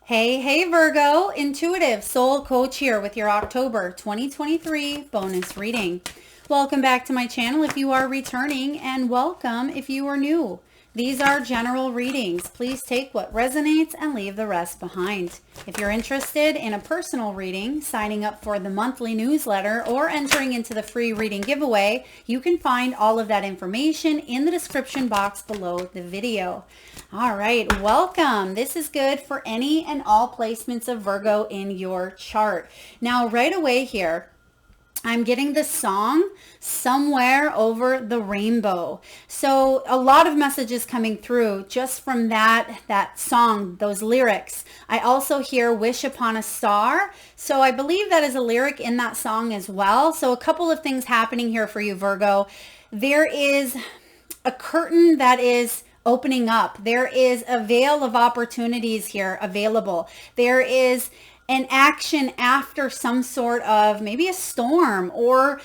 Hey, Virgo, intuitive soul coach here with your October 2023 bonus reading. Welcome back to my channel if you are returning, and welcome if you are new. These are general readings. Please take what resonates and leave the rest behind. If you're interested in a personal reading, signing up for the monthly newsletter, or entering into the free reading giveaway, you can find all of that information in the description box below the video. All right, welcome. This is good for any and all placements of Virgo in your chart. Now, right away here, I'm getting the song Somewhere Over the Rainbow. So a lot of messages coming through just from that song, those lyrics. I also hear Wish Upon a Star. So I believe that is a lyric in that song as well. So a couple of things happening here for you, Virgo. There is a curtain that is opening up. There is a veil of opportunities here available. There is an action after some sort of maybe a storm or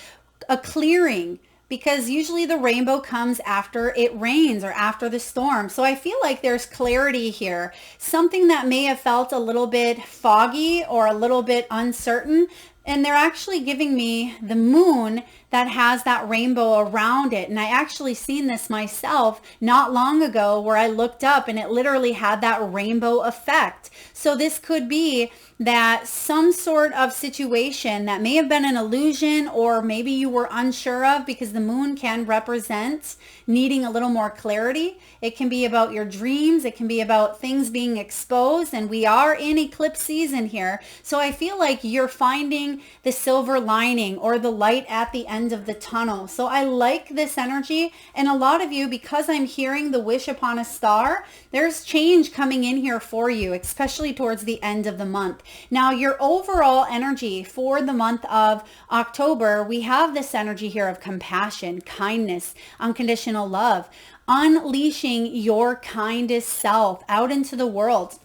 a clearing, because usually the rainbow comes after it rains or after the storm. So I feel like there's clarity here. Something that may have felt a little bit foggy or a little bit uncertain, and they're actually giving me the moon that has that rainbow around it. And I actually seen this myself not long ago where I looked up and it literally had that rainbow effect. So this could be that some sort of situation that may have been an illusion, or maybe you were unsure of, because the moon can represent needing a little more clarity. It can be about your dreams. It can be about things being exposed, and we are in eclipse season here. So I feel like you're finding the silver lining or the light at the end of the tunnel. So I like this energy. And a lot of you, because I'm hearing the wish upon a star, there's change coming in here for you, especially towards the end of the month. Now, your overall energy for the month of October, we have this energy here of compassion, kindness, unconditional love, unleashing your kindest self out into the world,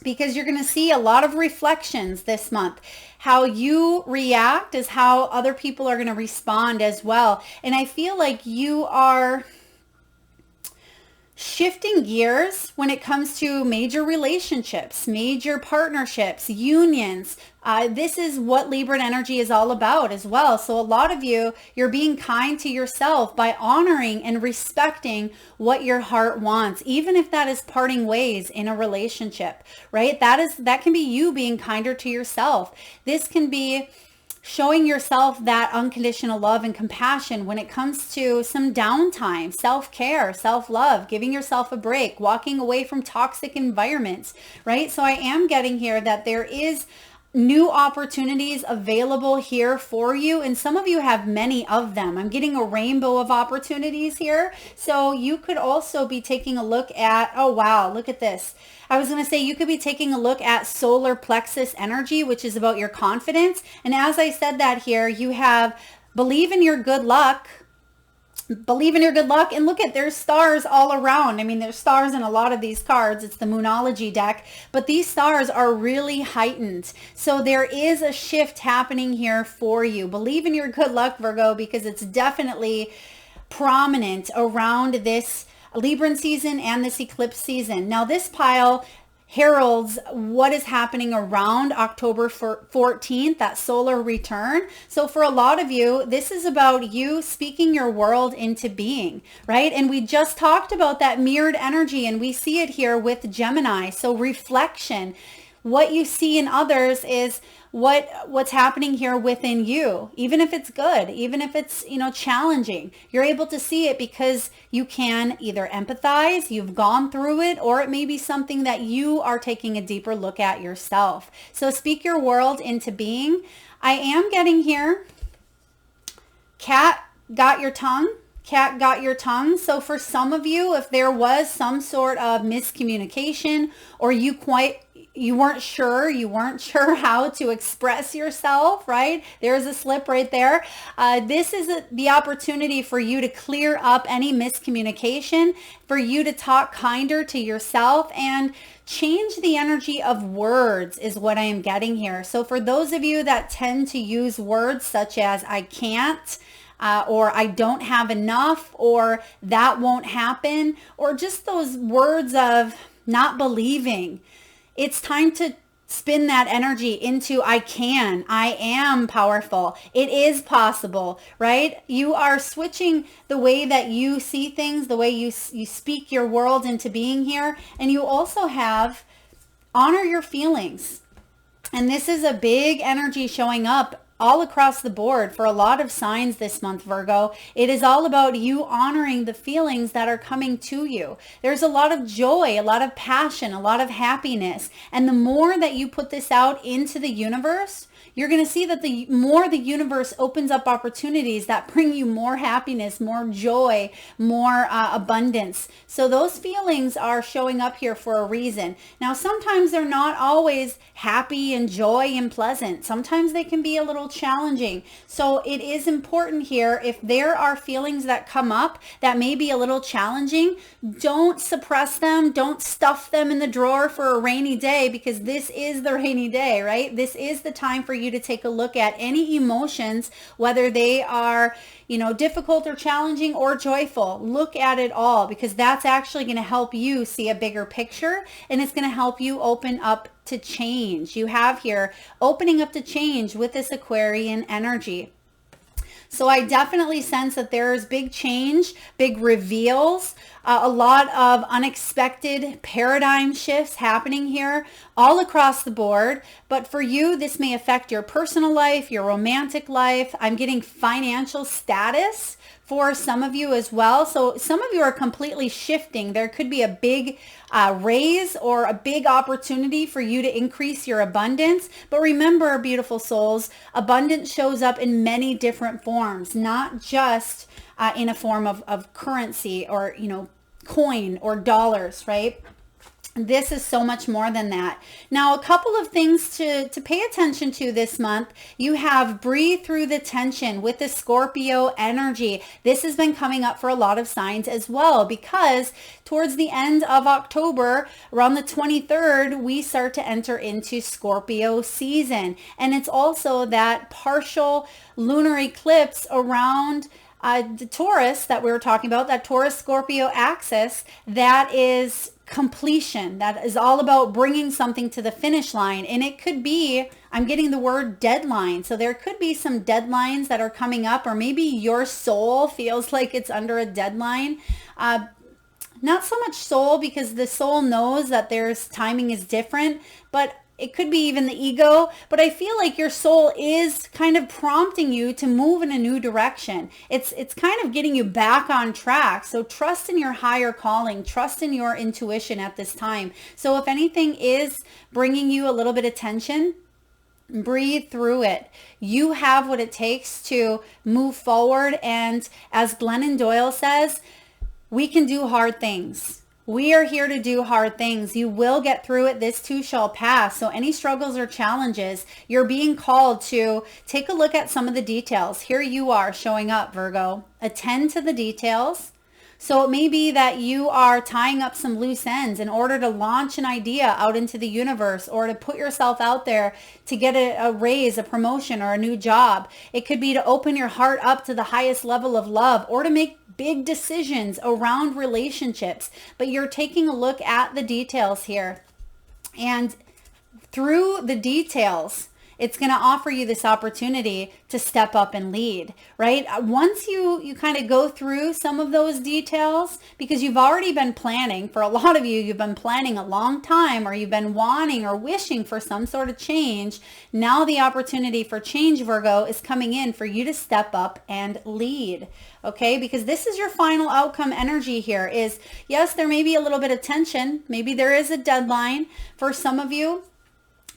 because you're going to see a lot of reflections this month. How you react is how other people are going to respond as well. And I feel like you are shifting gears when it comes to major relationships, major partnerships, unions. This is what Libra energy is all about as well. So a lot of you, you're being kind to yourself by honoring and respecting what your heart wants, even if that is parting ways in a relationship, right? That can be you being kinder to yourself. This can be showing yourself that unconditional love and compassion when it comes to some downtime, self-care, self-love, giving yourself a break, walking away from toxic environments, right? So I am getting here that there is new opportunities available here for you, and some of you have many of them. I'm getting a rainbow of opportunities here. So you could also be taking a look at, oh wow, look at this. I was going to say you could be taking a look at solar plexus energy, which is about your confidence. And as I said that here, you have believe in your good luck. Believe in your good luck. And look at, there's stars all around. I mean, there's stars in a lot of these cards. It's the Moonology deck, but these stars are really heightened. So there is a shift happening here for you. Believe in your good luck, Virgo, because it's definitely prominent around this Libran season and this eclipse season. Now this pile heralds what is happening around October 14th, that solar return. So for a lot of you, this is about you speaking your world into being, right? And we just talked about that mirrored energy, and we see it here with Gemini. So reflection, what you see in others is what's happening here within you. Even if it's good, even if it's, challenging, you're able to see it because you can either empathize, you've gone through it, or it may be something that you are taking a deeper look at yourself. So speak your world into being. I am getting here, cat got your tongue. Cat got your tongue. So for some of you, if there was some sort of miscommunication, or you weren't sure how to express yourself, right? There's a slip right there. This is the opportunity for you to clear up any miscommunication, for you to talk kinder to yourself and change the energy of words is what I am getting here. So for those of you that tend to use words such as I can't, or I don't have enough, or that won't happen, or just those words of not believing, it's time to spin that energy into I am powerful. It is possible, right? You are switching the way that you see things, the way you speak your world into being here. And you also have honor your feelings. And this is a big energy showing up all across the board for a lot of signs this month, Virgo. It is all about you honoring the feelings that are coming to you. There's a lot of joy, a lot of passion, a lot of happiness. And the more that you put this out into the universe, you're going to see that the more the universe opens up opportunities that bring you more happiness, more joy, more abundance. So those feelings are showing up here for a reason. Now, sometimes they're not always happy and joy and pleasant. Sometimes they can be a little challenging. So it is important here, if there are feelings that come up that may be a little challenging, don't suppress them. Don't stuff them in the drawer for a rainy day, because this is the rainy day, right? This is the time for you to take a look at any emotions, whether they are, difficult or challenging or joyful. Look at it all, because that's actually going to help you see a bigger picture, and it's going to help you open up to change. You have here opening up to change with this Aquarian energy. So I definitely sense that there's big change, big reveals, a lot of unexpected paradigm shifts happening here all across the board. But for you, this may affect your personal life, your romantic life. I'm getting financial status for some of you as well. So some of you are completely shifting. There could be a big raise or a big opportunity for you to increase your abundance. But remember, beautiful souls, abundance shows up in many different forms, not just in a form of currency or, coin or dollars, right? This is so much more than that. Now, a couple of things to pay attention to this month. You have breathe through the tension with the Scorpio energy. This has been coming up for a lot of signs as well, because towards the end of October, around the 23rd, we start to enter into Scorpio season. And it's also that partial lunar eclipse around the Taurus that we were talking about, that Taurus Scorpio axis, that is completion. That is all about bringing something to the finish line. And it could be, I'm getting the word deadline. So there could be some deadlines that are coming up, or maybe your soul feels like it's under a deadline. Not so much soul, because the soul knows that there's timing is different, but it could be even the ego, but I feel like your soul is kind of prompting you to move in a new direction. It's kind of getting you back on track. So trust in your higher calling, trust in your intuition at this time. So if anything is bringing you a little bit of tension, breathe through it. You have what it takes to move forward. And as Glennon Doyle says, we can do hard things. We are here to do hard things. You will get through it. This too shall pass. So any struggles or challenges, you're being called to take a look at some of the details. Here you are showing up, Virgo. Attend to the details. So it may be that you are tying up some loose ends in order to launch an idea out into the universe, or to put yourself out there to get a raise, a promotion, or a new job. It could be to open your heart up to the highest level of love, or to make big decisions around relationships. But you're taking a look at the details here. And through the details, it's going to offer you this opportunity to step up and lead, right? Once you kind of go through some of those details, because you've already been planning, for a lot of you, you've been planning a long time, or you've been wanting or wishing for some sort of change. Now the opportunity for change, Virgo, is coming in for you to step up and lead, okay? Because this is your final outcome energy here is, yes, there may be a little bit of tension. Maybe there is a deadline for some of you.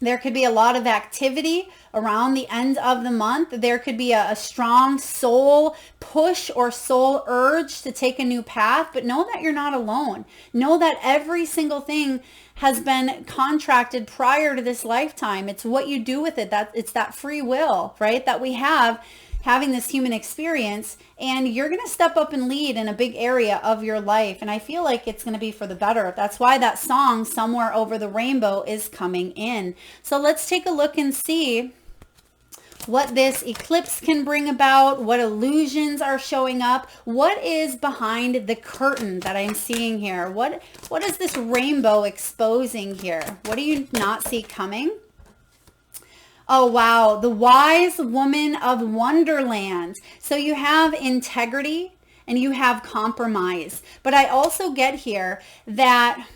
There could be a lot of activity around the end of the month. There could be a strong soul push or soul urge to take a new path, but know that you're not alone. Know that every single thing has been contracted prior to this lifetime. It's what you do with it. It's that free will, right, that we have having this human experience, and you're going to step up and lead in a big area of your life. And I feel like it's going to be for the better. That's why that song, Somewhere Over the Rainbow, is coming in. So let's take a look and see what this eclipse can bring about, what illusions are showing up, what is behind the curtain that I'm seeing here. What is this rainbow exposing here? What do you not see coming? Oh, wow. The wise woman of Wonderland. So you have integrity and you have compromise. But I also get here that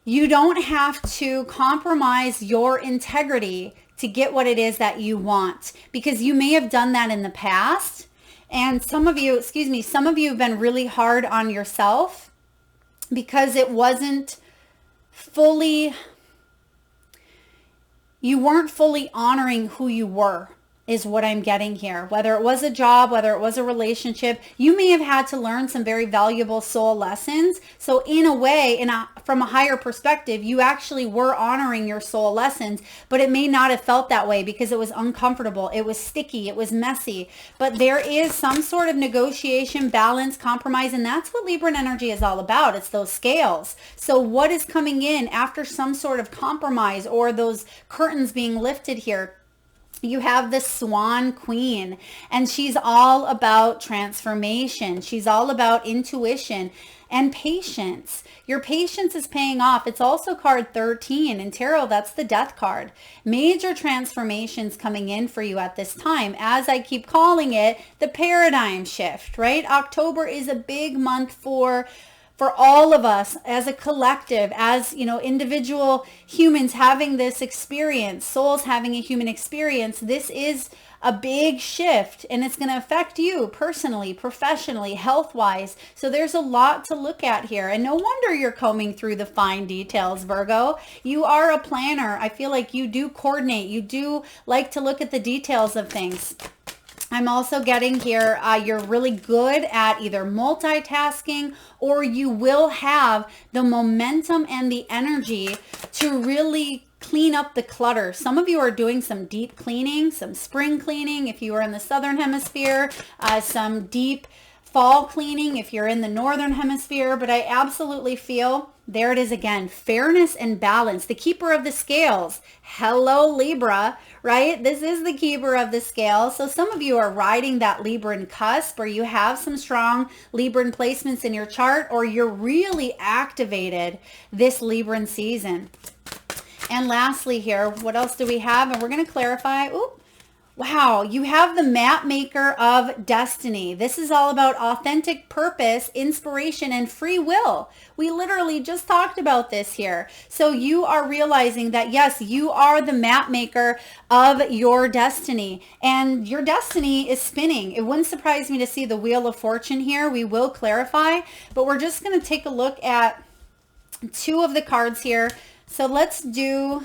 you don't have to compromise your integrity to get what it is that you want, because you may have done that in the past. And some of you have been really hard on yourself because it wasn't fully, you weren't fully honoring who you were, is what I'm getting here. Whether it was a job, whether it was a relationship, you may have had to learn some very valuable soul lessons. So in a way, from a higher perspective, you actually were honoring your soul lessons, but it may not have felt that way because it was uncomfortable. It was sticky. It was messy. But there is some sort of negotiation, balance, compromise, and that's what Libran energy is all about. It's those scales. So what is coming in after some sort of compromise or those curtains being lifted here? You have the Swan Queen, and she's all about transformation. She's all about intuition and patience. Your patience is paying off. It's also card 13 in tarot. That's the Death card. Major transformations coming in for you at this time. As I keep calling it, the paradigm shift, right? October is a big month for all of us as a collective, as, individual humans having this experience, souls having a human experience. This is a big shift, and it's going to affect you personally, professionally, health-wise. So there's a lot to look at here, and no wonder you're combing through the fine details, Virgo. You are a planner. I feel like you do coordinate. You do like to look at the details of things. I'm also getting here, you're really good at either multitasking, or you will have the momentum and the energy to really clean up the clutter. Some of you are doing some deep cleaning, some spring cleaning if you are in the southern hemisphere, some deep fall cleaning if you're in the northern hemisphere. But I absolutely feel, there it is again, fairness and balance, the keeper of the scales. Hello, Libra, right? This is the keeper of the scales. So some of you are riding that Libran cusp, or you have some strong Libran placements in your chart, or you're really activated this Libran season. And lastly here, what else do we have? And we're going to clarify. Ooh, wow, you have the map maker of destiny. This is all about authentic purpose, inspiration, and free will. We literally just talked about this here. So you are realizing that, yes, you are the map maker of your destiny, and your destiny is spinning. It wouldn't surprise me to see the Wheel of Fortune here. We will clarify, but we're just going to take a look at two of the cards here. So let's do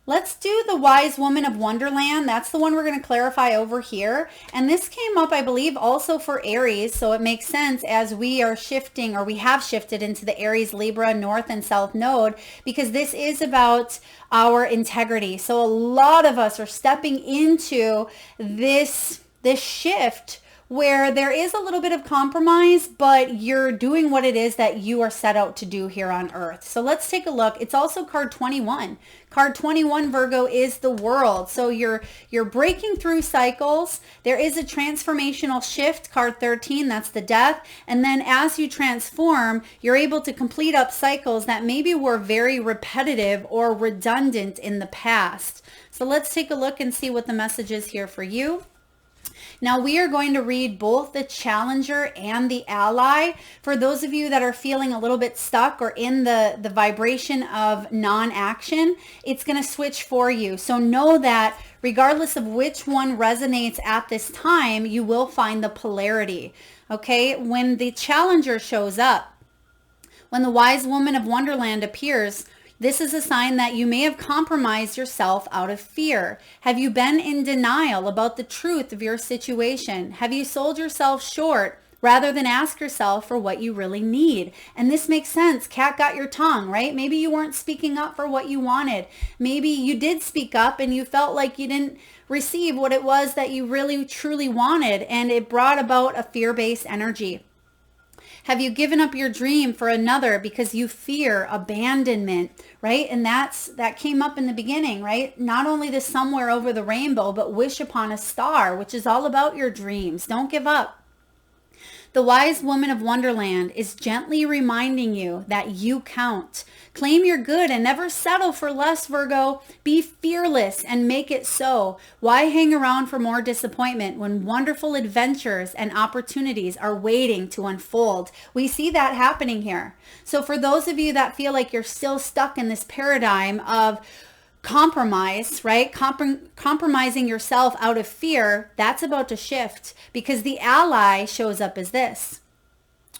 the Wise Woman of Wonderland. That's the one we're going to clarify over here. And this came up, I believe, also for Aries. So it makes sense as we are shifting, or we have shifted into the Aries, Libra, North and South node, because this is about our integrity. So a lot of us are stepping into this shift where there is a little bit of compromise, but you're doing what it is that you are set out to do here on Earth. So let's take a look. It's also card 21. Card 21, Virgo, is the World. So you're breaking through cycles. There is a transformational shift. Card 13, that's the Death. And then as you transform, you're able to complete up cycles that maybe were very repetitive or redundant in the past. So let's take a look and see what the message is here for you. Now we are going to read both the Challenger and the Ally. For those of you that are feeling a little bit stuck or in the vibration of non-action, it's going to switch for you. So know that regardless of which one resonates at this time, you will find the polarity. Okay, when the Challenger shows up, when the Wise Woman of Wonderland appears, this is a sign that you may have compromised yourself out of fear. Have you been in denial about the truth of your situation? Have you sold yourself short rather than ask yourself for what you really need? And this makes sense. Cat got your tongue, right? Maybe you weren't speaking up for what you wanted. Maybe you did speak up and you felt like you didn't receive what it was that you really truly wanted, and it brought about a fear-based energy. Have you given up your dream for another because you fear abandonment, right? And that came up in the beginning, right? Not only the somewhere over the rainbow, but wish upon a star, which is all about your dreams. Don't give up. The wise woman of Wonderland is gently reminding you that you count. Claim your good and never settle for less, Virgo. Be fearless and make it so. Why hang around for more disappointment when wonderful adventures and opportunities are waiting to unfold? We see that happening here. So for those of you that feel like you're still stuck in this paradigm of compromise, right? Compromising yourself out of fear, that's about to shift, because the ally shows up as this.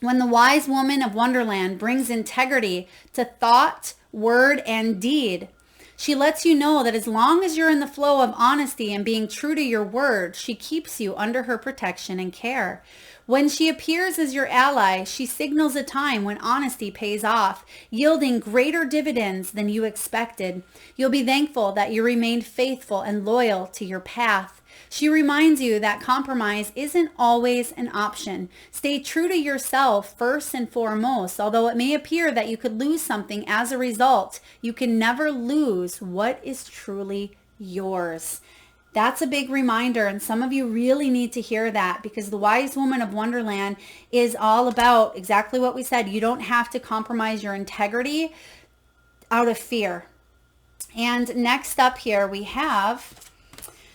When the wise woman of Wonderland brings integrity to thought, word, and deed, she lets you know that as long as you're in the flow of honesty and being true to your word, she keeps you under her protection and care. When she appears as your ally, she signals a time when honesty pays off, yielding greater dividends than you expected. You'll be thankful that you remained faithful and loyal to your path. She reminds you that compromise isn't always an option. Stay true to yourself first and foremost. Although it may appear that you could lose something as a result, you can never lose what is truly yours. That's a big reminder, and some of you really need to hear that, because the wise woman of Wonderland is all about exactly what we said. You don't have to compromise your integrity out of fear. And next up here we have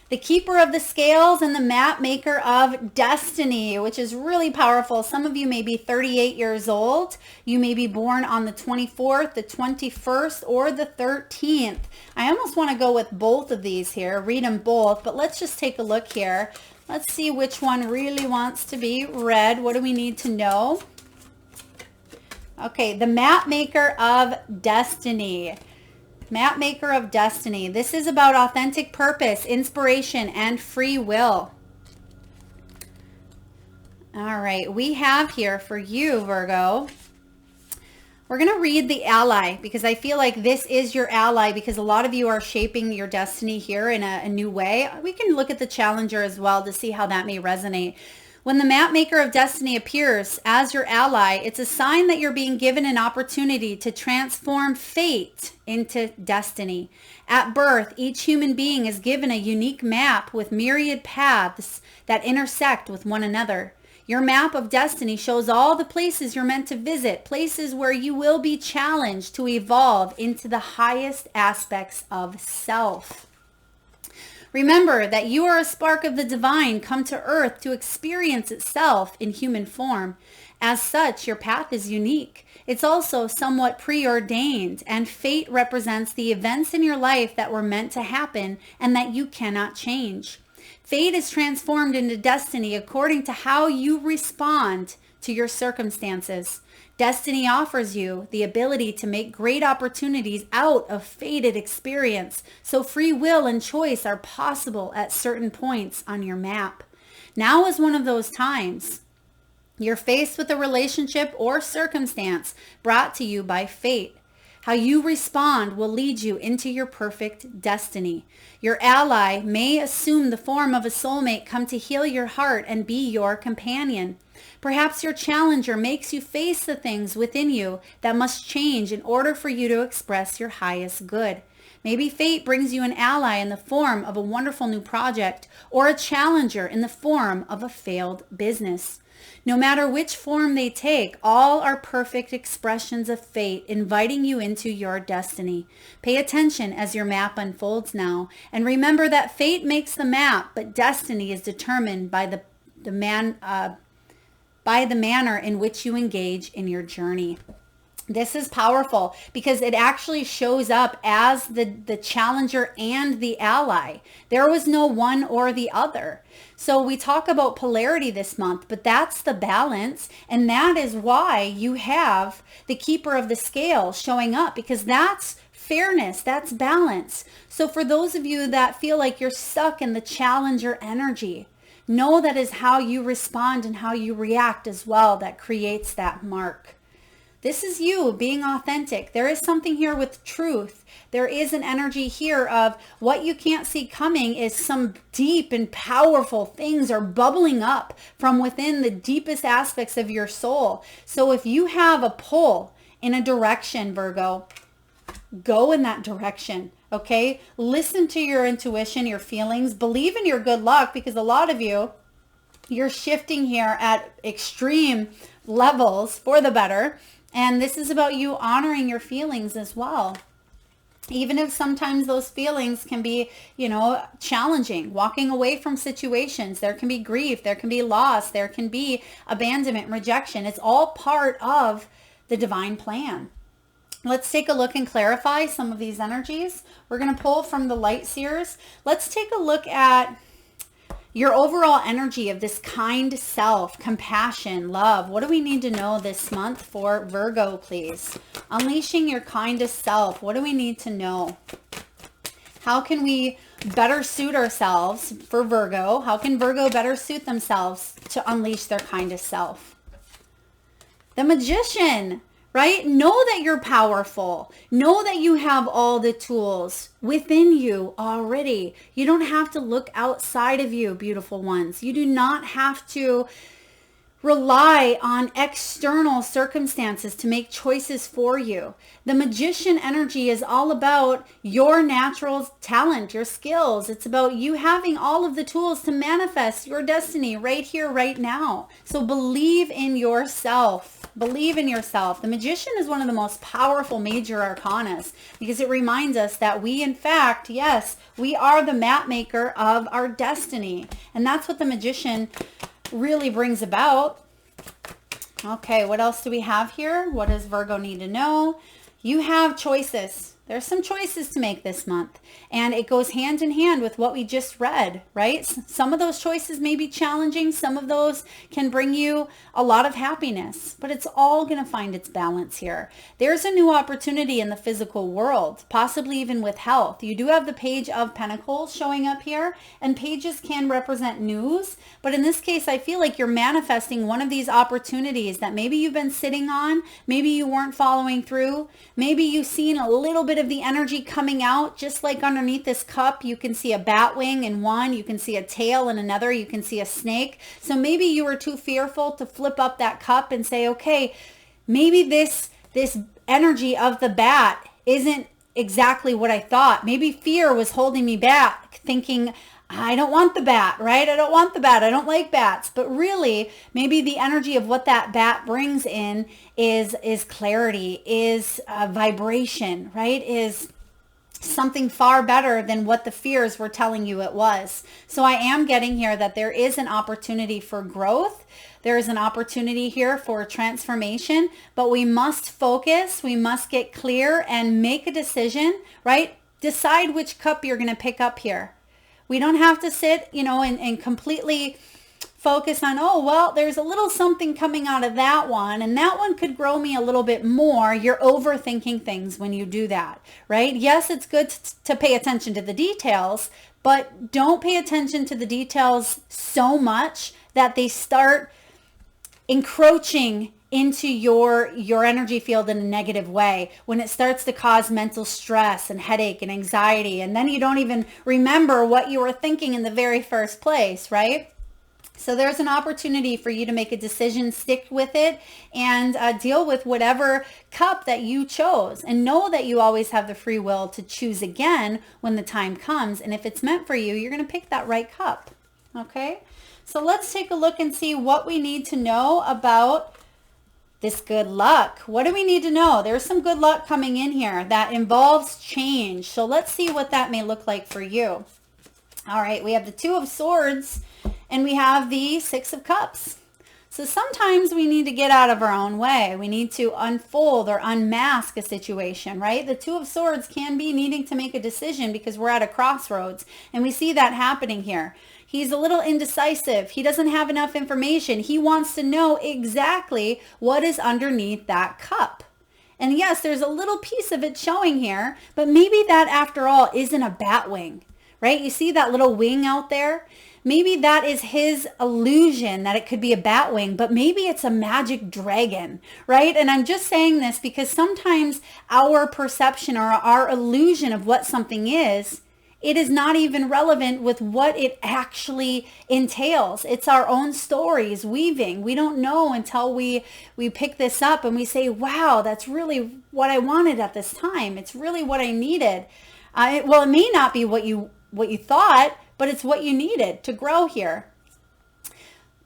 the keeper of the scales and the map maker of destiny, which is really powerful. Some of you may be 38 years old. You may be born on the 24th, the 21st, or the 13th. I almost want to go with both of these here, read them both, but let's just take a look here. Let's see which one really wants to be read. What do we need to know? Okay, the map maker of destiny. Map maker of destiny. This is about authentic purpose, inspiration, and free will. All right, we have here for you, Virgo. We're going to read the ally, because I feel like this is your ally, because a lot of you are shaping your destiny here in a new way. We can look at the challenger as well to see how that may resonate. When the map maker of destiny appears as your ally, it's a sign that you're being given an opportunity to transform fate into destiny. At birth, each human being is given a unique map with myriad paths that intersect with one another. Your map of destiny shows all the places you're meant to visit, places where you will be challenged to evolve into the highest aspects of self. Remember that you are a spark of the divine come to earth to experience itself in human form. As such, your path is unique. It's also somewhat preordained, and fate represents the events in your life that were meant to happen and that you cannot change. Fate is transformed into destiny according to how you respond to your circumstances. Destiny offers you the ability to make great opportunities out of fated experience, so free will and choice are possible at certain points on your map. Now is one of those times. You're faced with a relationship or circumstance brought to you by fate. How you respond will lead you into your perfect destiny. Your ally may assume the form of a soulmate come to heal your heart and be your companion. Perhaps your challenger makes you face the things within you that must change in order for you to express your highest good. Maybe fate brings you an ally in the form of a wonderful new project, or a challenger in the form of a failed business. No matter which form they take, all are perfect expressions of fate inviting you into your destiny. Pay attention as your map unfolds now, and remember that fate makes the map, but destiny is determined by the manner in which you engage in your journey. This is powerful because it actually shows up as the challenger and the ally. There was no one or the other. So we talk about polarity this month, but that's the balance. And that is why you have the keeper of the scale showing up, because that's fairness, that's balance. So for those of you that feel like you're stuck in the challenger energy, know that is how you respond and how you react as well that creates that mark. This is you being authentic. There is something here with truth. There is an energy here of what you can't see coming is some deep and powerful things are bubbling up from within the deepest aspects of your soul. So if you have a pull in a direction, Virgo, go in that direction. Okay. Listen to your intuition, your feelings, believe in your good luck, because a lot of you, you're shifting here at extreme levels for the better. And this is about you honoring your feelings as well. Even if sometimes those feelings can be, challenging, walking away from situations, there can be grief, there can be loss, there can be abandonment, rejection. It's all part of the divine plan. Let's take a look and clarify some of these energies. We're going to pull from the light seers. Let's take a look at your overall energy of this kind self, compassion, love. What do we need to know this month for Virgo, please? Unleashing your kindest self. What do we need to know? How can we better suit ourselves for Virgo? How can Virgo better suit themselves to unleash their kindest self? The Magician. Right? Know that you're powerful. Know that you have all the tools within you already. You don't have to look outside of you, beautiful ones. You do not have to rely on external circumstances to make choices for you. The Magician energy is all about your natural talent, your skills. It's about you having all of the tools to manifest your destiny right here, right now. So believe in yourself. Believe in yourself. The Magician is one of the most powerful major arcanas because it reminds us that we, in fact, yes, we are the map maker of our destiny. And that's what the Magician really brings about. Okay, what else do we have here? What does Virgo need to know? You have choices. There's some choices to make this month, and it goes hand in hand with what we just read, right? Some of those choices may be challenging. Some of those can bring you a lot of happiness, but it's all going to find its balance here. There's a new opportunity in the physical world, possibly even with health. You do have the Page of Pentacles showing up here, and pages can represent news, but in this case, I feel like you're manifesting one of these opportunities that maybe you've been sitting on, maybe you weren't following through, maybe you've seen a little bit of the energy coming out. Just like underneath this cup, you can see a bat wing in one, you can see a tail in another, you can see a snake. So maybe you were too fearful to flip up that cup and say, okay, maybe this energy of the bat isn't exactly what I thought. Maybe fear was holding me back, thinking, I don't want the bat, right? I don't want the bat. I don't like bats. But really, maybe the energy of what that bat brings in is clarity, is vibration, right? Is something far better than what the fears were telling you it was. So I am getting here that there is an opportunity for growth. There is an opportunity here for transformation, but we must focus. We must get clear and make a decision, right? Decide which cup you're going to pick up here. We don't have to sit, and completely focus on, oh, well, there's a little something coming out of that one, and that one could grow me a little bit more. You're overthinking things when you do that, right? Yes, it's good to pay attention to the details, but don't pay attention to the details so much that they start encroaching into your energy field in a negative way, when it starts to cause mental stress and headache and anxiety, and then you don't even remember what you were thinking in the very first place, right? So there's an opportunity for you to make a decision, stick with it, and deal with whatever cup that you chose, and know that you always have the free will to choose again when the time comes. And if it's meant for you, you're going to pick that right cup. Okay, so let's take a look and see what we need to know about this good luck. What do we need to know? There's some good luck coming in here that involves change. So let's see what that may look like for you. All right, we have the Two of Swords and we have the Six of Cups. So sometimes we need to get out of our own way. We need to unfold or unmask a situation, right? The Two of Swords can be needing to make a decision because we're at a crossroads, and we see that happening here. He's a little indecisive. He doesn't have enough information. He wants to know exactly what is underneath that cup. And yes, there's a little piece of it showing here, but maybe that after all isn't a bat wing, right? You see that little wing out there? Maybe that is his illusion that it could be a bat wing, but maybe it's a magic dragon, right? And I'm just saying this because sometimes our perception or our illusion of what something is, it is not even relevant with what it actually entails. It's our own stories weaving. We don't know until we pick this up and we say, wow, that's really what I wanted at this time. It's really what I needed. It may not be what you thought, but it's what you needed to grow here.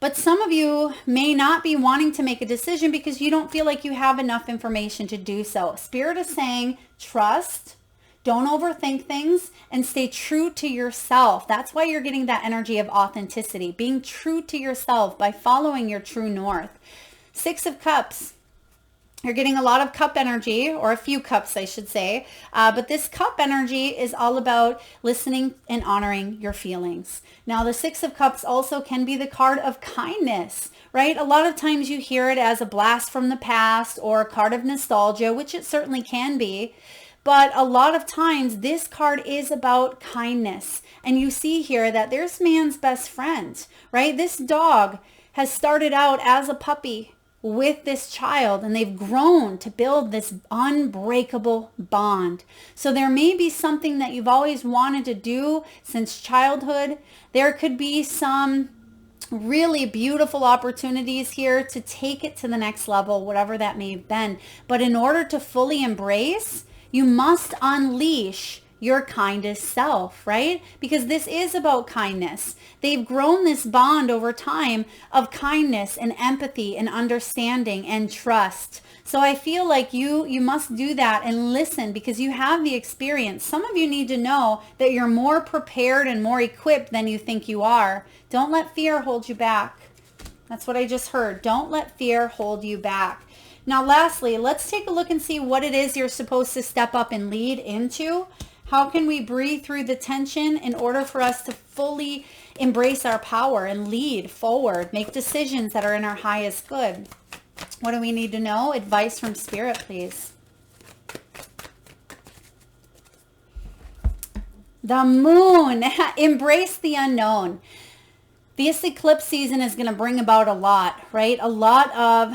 But some of you may not be wanting to make a decision because you don't feel like you have enough information to do so. Spirit is saying, trust, don't overthink things, and stay true to yourself. That's why you're getting that energy of authenticity, being true to yourself by following your true north. 6 of Cups. You're getting a lot of cup energy, or a few cups, I should say. But this cup energy is all about listening and honoring your feelings. Now, the 6 of Cups also can be the card of kindness, right? A lot of times you hear it as a blast from the past or a card of nostalgia, which it certainly can be. But a lot of times this card is about kindness. And you see here that there's man's best friend, right? This dog has started out as a puppy with this child, and they've grown to build this unbreakable bond. So there may be something that you've always wanted to do since childhood. There could be some really beautiful opportunities here to take it to the next level, whatever that may have been. But in order to fully embrace, you must unleash your kindest self, right? Because this is about kindness. They've grown this bond over time of kindness and empathy and understanding and trust. So I feel like you must do that and listen because you have the experience. Some of you need to know that you're more prepared and more equipped than you think you are. Don't let fear hold you back. That's what I just heard. Don't let fear hold you back. Now, lastly, let's take a look and see what it is you're supposed to step up and lead into. How can we breathe through the tension in order for us to fully embrace our power and lead forward, make decisions that are in our highest good? What do we need to know? Advice from Spirit, please. The Moon. Embrace the unknown. This eclipse season is going to bring about a lot, right? A lot of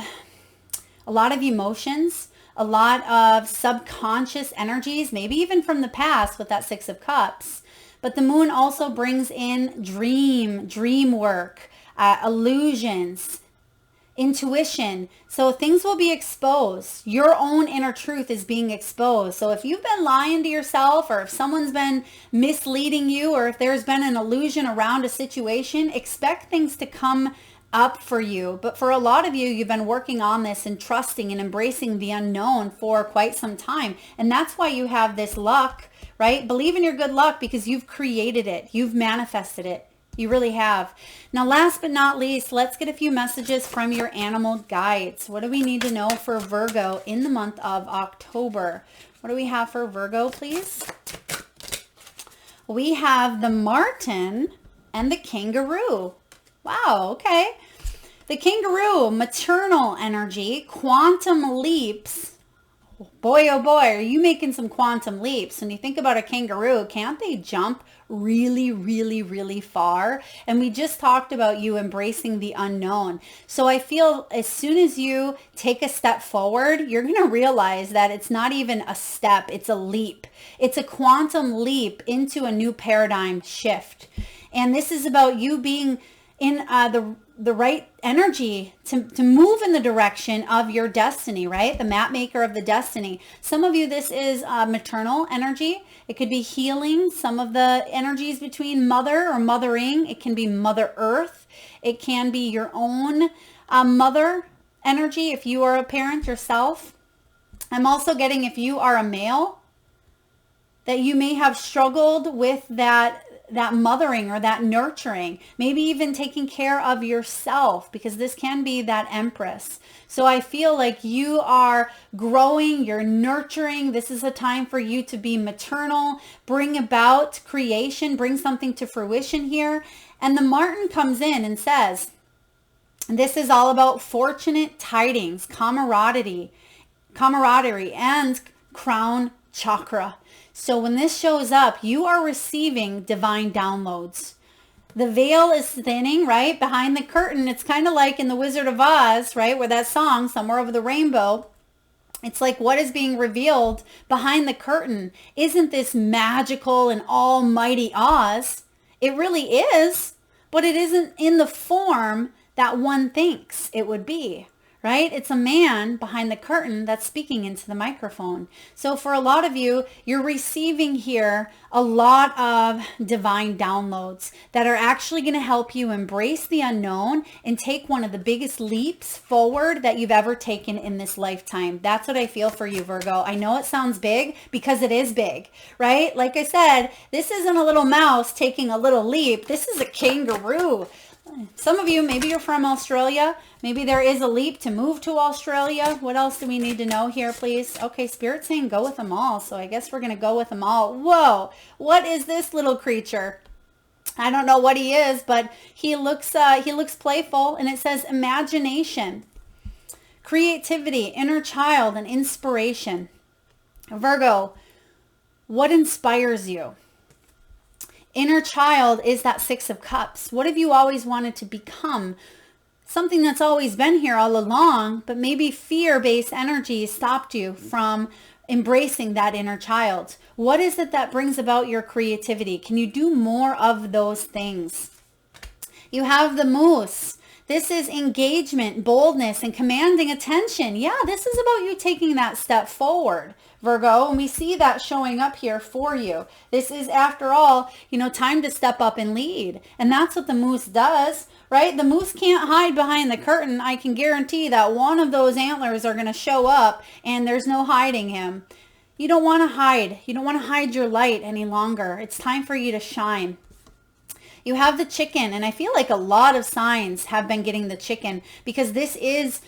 emotions, a lot of subconscious energies, maybe even from the past with that 6 of Cups. But the moon also brings in dream work, illusions, intuition. So things will be exposed. Your own inner truth is being exposed. So if you've been lying to yourself, or if someone's been misleading you, or if there's been an illusion around a situation, expect things to come up for you. But for a lot of you, you've been working on this and trusting and embracing the unknown for quite some time. And that's why you have this luck, right? Believe in your good luck because you've created it. You've manifested it. You really have. Now, last but not least, let's get a few messages from your animal guides. What do we need to know for Virgo in the month of October? What do we have for Virgo, please? We have the marten and the kangaroo. Wow, okay. The kangaroo, maternal energy, quantum leaps. Boy, oh boy, are you making some quantum leaps. When you think about a kangaroo, can't they jump really, really, really far? And we just talked about you embracing the unknown. So I feel as soon as you take a step forward, you're going to realize that it's not even a step, it's a leap. It's a quantum leap into a new paradigm shift. And this is about you being in the right energy to move in the direction of your destiny, right? The map maker of the destiny. Some of you, this is maternal energy. It could be healing some of the energies between mother or mothering. It can be Mother Earth. It can be your own mother energy if you are a parent yourself. I'm also getting, if you are a male, that you may have struggled with that mothering or that nurturing, maybe even taking care of yourself, because this can be that Empress. So I feel like you are growing, you're nurturing. This is a time for you to be maternal, bring about creation, bring something to fruition here. And the marten comes in and says, this is all about fortunate tidings, camaraderie, and crown chakra. So when this shows up, you are receiving divine downloads. The veil is thinning, right? Behind the curtain. It's kind of like in The Wizard of Oz, right? Where that song, Somewhere Over the Rainbow, it's like what is being revealed behind the curtain. Isn't this magical and almighty Oz? It really is, but it isn't in the form that one thinks it would be, right? It's a man behind the curtain that's speaking into the microphone. So for a lot of you, you're receiving here a lot of divine downloads that are actually going to help you embrace the unknown and take one of the biggest leaps forward that you've ever taken in this lifetime. That's what I feel for you, Virgo. I know it sounds big because it is big, right? Like I said, this isn't a little mouse taking a little leap. This is a kangaroo. Some of you, maybe you're from Australia. Maybe there is a leap to move to Australia. What else do we need to know here, please? Okay, Spirit's saying go with them all. So I guess we're going to go with them all. Whoa, what is this little creature? I don't know what he is, but he looks playful. And it says imagination, creativity, inner child, and inspiration. Virgo, what inspires you? Inner child is that Six of Cups. What have you always wanted to become? Something that's always been here all along, but maybe fear-based energy stopped you from embracing that inner child. What is it that brings about your creativity? Can you do more of those things? You have the Moose. This is engagement, boldness, and commanding attention. Yeah, this is about you taking that step forward, Virgo, and we see that showing up here for you. This is, after all, time to step up and lead. And that's what the Moose does, right? The Moose can't hide behind the curtain. I can guarantee that one of those antlers are going to show up and there's no hiding him. You don't want to hide. You don't want to hide your light any longer. It's time for you to shine. You have the Chicken, and I feel like a lot of signs have been getting the Chicken because this is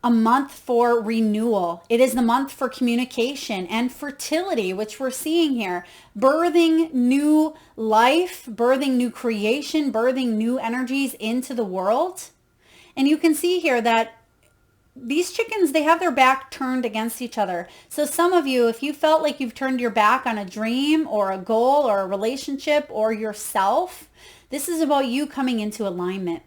a month for renewal. It is the month for communication and fertility, which we're seeing here. Birthing new life, birthing new creation, birthing new energies into the world. And you can see here that these chickens, they have their back turned against each other. So some of you, if you felt like you've turned your back on a dream or a goal or a relationship or yourself, this is about you coming into alignment.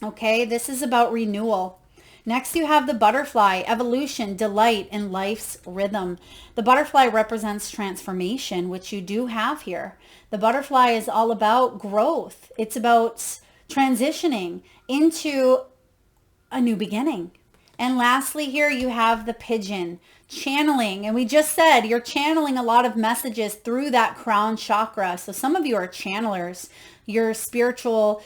Okay, this is about renewal. Next, you have the Butterfly, evolution, delight, and life's rhythm. The butterfly represents transformation, which you do have here. The butterfly is all about growth. It's about transitioning into a new beginning. And lastly, here you have the Pigeon, channeling. And we just said you're channeling a lot of messages through that crown chakra. So some of you are channelers. You're spiritual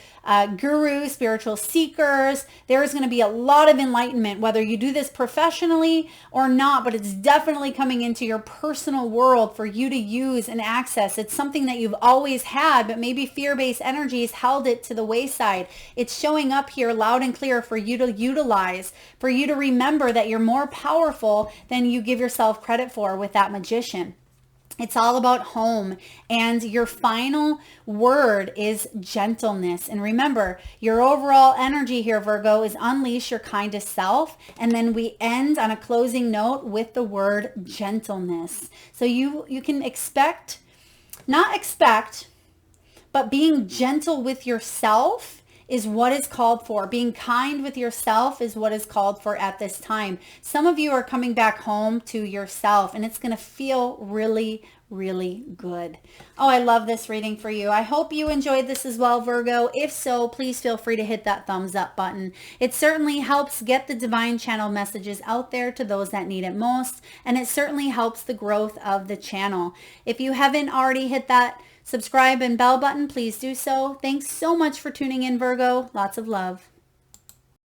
gurus, spiritual seekers. There is going to be a lot of enlightenment, whether you do this professionally or not, but it's definitely coming into your personal world for you to use and access. It's something that you've always had, but maybe fear-based energies held it to the wayside. It's showing up here loud and clear for you to utilize, for you to remember that you're more powerful than you give yourself credit for with that Magician. It's all about home, and your final word is gentleness. And remember, your overall energy here, Virgo, is unleash your kindest self. And then we end on a closing note with the word gentleness. So you can not expect, but being gentle with yourself is what is called for. Being kind with yourself is what is called for at this time. Some of you are coming back home to yourself, and it's going to feel really, really good. Oh, I love this reading for you. I hope you enjoyed this as well, Virgo. If so, please feel free to hit that thumbs up button. It certainly helps get the divine channel messages out there to those that need it most, and it certainly helps the growth of the channel. If you haven't already hit that subscribe and bell button, please do so. Thanks so much for tuning in, Virgo. Lots of love.